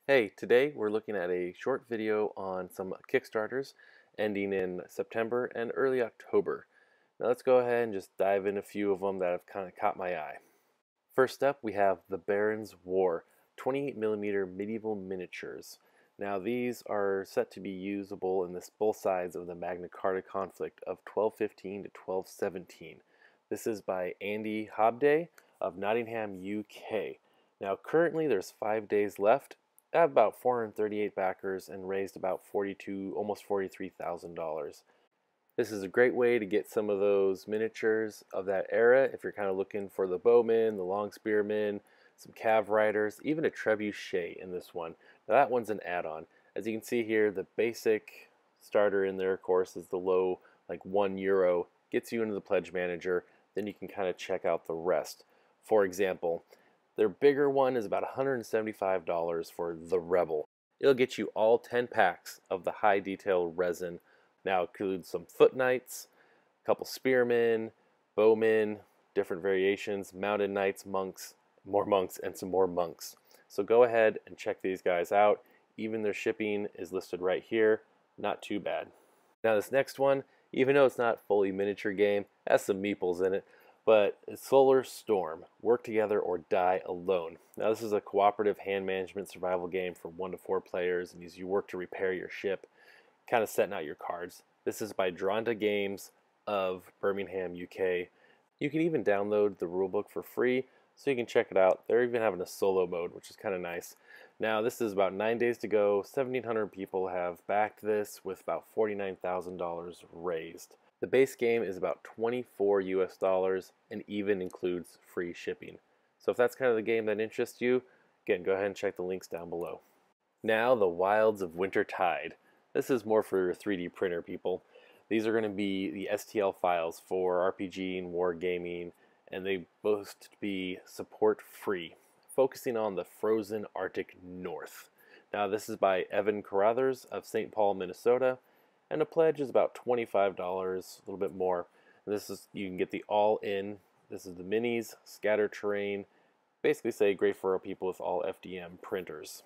Hey, today we're looking at a short video on some Kickstarters ending in September and early October. Now let's go ahead and just dive in a few of them that have kind of caught my eye. First up, we have The Baron's War, 28mm medieval miniatures. Now these are set to be usable in both sides of the Magna Carta conflict of 1215 to 1217. This is by Andy Hobday of Nottingham, UK. Now currently there's 5 days left. I have about 438 backers and raised about almost $43,000. This is a great way to get some of those miniatures of that era if you're kind of looking for the bowmen, the long spearmen, some cav riders, even a trebuchet in this one. Now that one's an add-on. As you can see here, the basic starter in there, of course, is the low, like €1, gets you into the pledge manager, then you can kind of check out the rest. For example, their bigger one is about $175 for the Rebel. It'll get you all 10 packs of the high detail resin. Now it includes some foot knights, a couple spearmen, bowmen, different variations, mounted knights, monks, more monks, and some more monks. So go ahead and check these guys out. Even their shipping is listed right here. Not too bad. Now this next one, even though it's not fully miniature game, has some meeples in it. But it's Solar Storm, Work Together or Die Alone. Now this is a cooperative hand management survival game for 1 to 4 players, and as you work to repair your ship, kind of setting out your cards. This is by Dronda Games of Birmingham, UK. You can even download the rulebook for free, so you can check it out. They're even having a solo mode, which is kind of nice. Now this is about 9 days to go. 1,700 people have backed this with about $49,000 raised. The base game is about $24 and even includes free shipping. So if that's kind of the game that interests you, again, go ahead and check the links down below. Now, The Wilds of Wintertide. This is more for 3D printer people. These are going to be the STL files for RPG and wargaming, and they boast to be support free, focusing on the frozen Arctic North. Now this is by Evan Carruthers of St. Paul, Minnesota. And the pledge is about $25, a little bit more. And this is, you can get the all-in. This is the minis, scatter terrain. Basically say great for people with all FDM printers.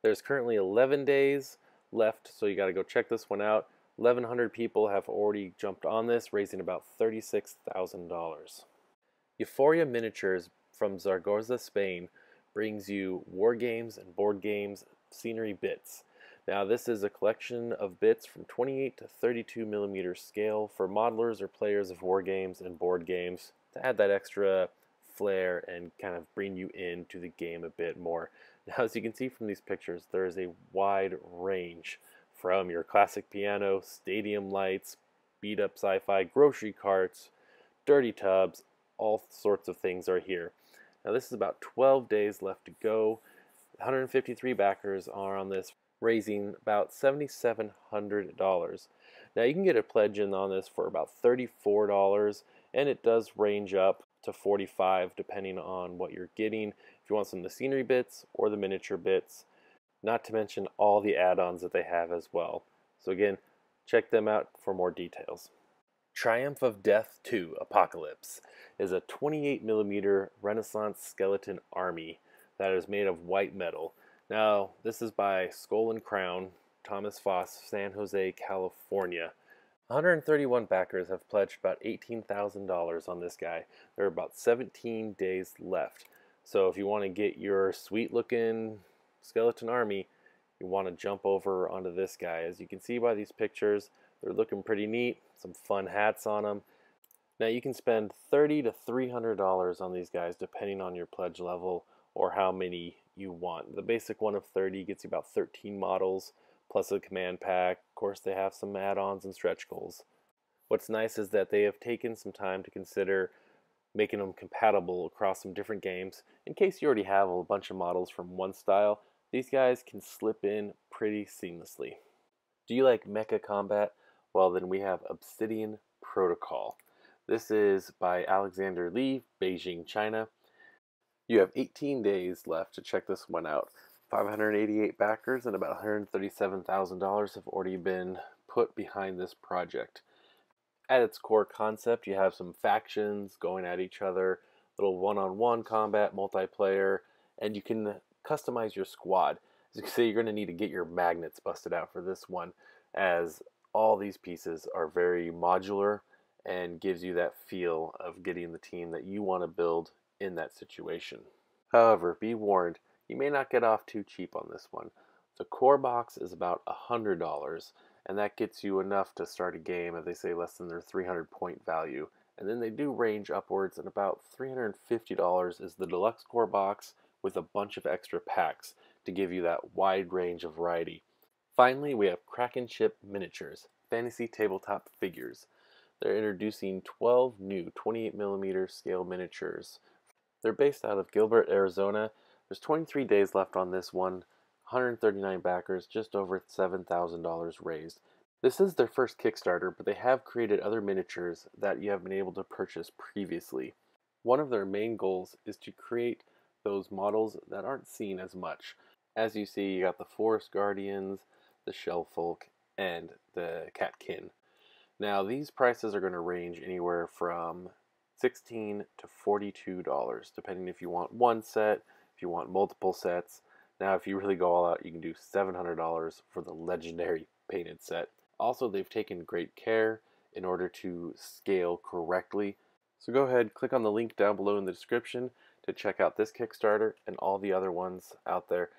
There's currently 11 days left, so you got to go check this one out. 1,100 people have already jumped on this, raising about $36,000. Euphoria Miniatures from Zaragoza, Spain, brings you Wargames and board games scenery bits. Now this is a collection of bits from 28 to 32mm scale for modelers or players of war games and board games to add that extra flair and kind of bring you into the game a bit more. Now as you can see from these pictures, there is a wide range from your classic piano, stadium lights, beat up sci-fi, grocery carts, dirty tubs, all sorts of things are here. Now this is about 12 days left to go. 153 backers are on this, raising about $7,700. Now you can get a pledge in on this for about $34, and it does range up to $45 depending on what you're getting. If you want some of the scenery bits or the miniature bits, not to mention all the add-ons that they have as well. So again, check them out for more details. Triumph of Death 2 Apocalypse is a 28mm Renaissance skeleton army that is made of white metal. Now, this is by Skull and Crown, Thomas Foss, San Jose, California. 131 backers have pledged about $18,000 on this guy. There are about 17 days left. So if you want to get your sweet-looking skeleton army, you want to jump over onto this guy. As you can see by these pictures, they're looking pretty neat. Some fun hats on them. Now you can spend $30 to $300 on these guys depending on your pledge level or how many you want. The basic one of 30 gets you about 13 models plus a command pack. Of course, they have some add-ons and stretch goals. What's nice is that they have taken some time to consider making them compatible across some different games. In case you already have a bunch of models from one style, these guys can slip in pretty seamlessly. Do you like mecha combat? Well, then we have Obsidian Protocol. This is by Alexander Lee, Beijing, China. You have 18 days left to check this one out. 588 backers and about $137,000 have already been put behind this project. At its core concept, you have some factions going at each other, little one-on-one combat, multiplayer, and you can customize your squad. So you're going to need to get your magnets busted out for this one, as all these pieces are very modular and gives you that feel of getting the team that you want to build in that situation. However, be warned, you may not get off too cheap on this one. The core box is about $100, and that gets you enough to start a game, as they say, less than their 300 point value. And then they do range upwards, and about $350 is the deluxe core box with a bunch of extra packs to give you that wide range of variety. Finally, we have Krakenship miniatures, fantasy tabletop figures. They're introducing 12 new 28mm scale miniatures. They're based out of Gilbert, Arizona. There's 23 days left on this one, 139 backers, just over $7,000 raised. This is their first Kickstarter, but they have created other miniatures that you have been able to purchase previously. One of their main goals is to create those models that aren't seen as much. As you see, you got the Forest Guardians, the Shell Folk, and the Catkin. Now, these prices are going to range anywhere from $16 to $42, depending if you want one set, if you want multiple sets. Now, if you really go all out, you can do $700 for the legendary painted set. Also, they've taken great care in order to scale correctly. So go ahead, click on the link down below in the description to check out this Kickstarter and all the other ones out there.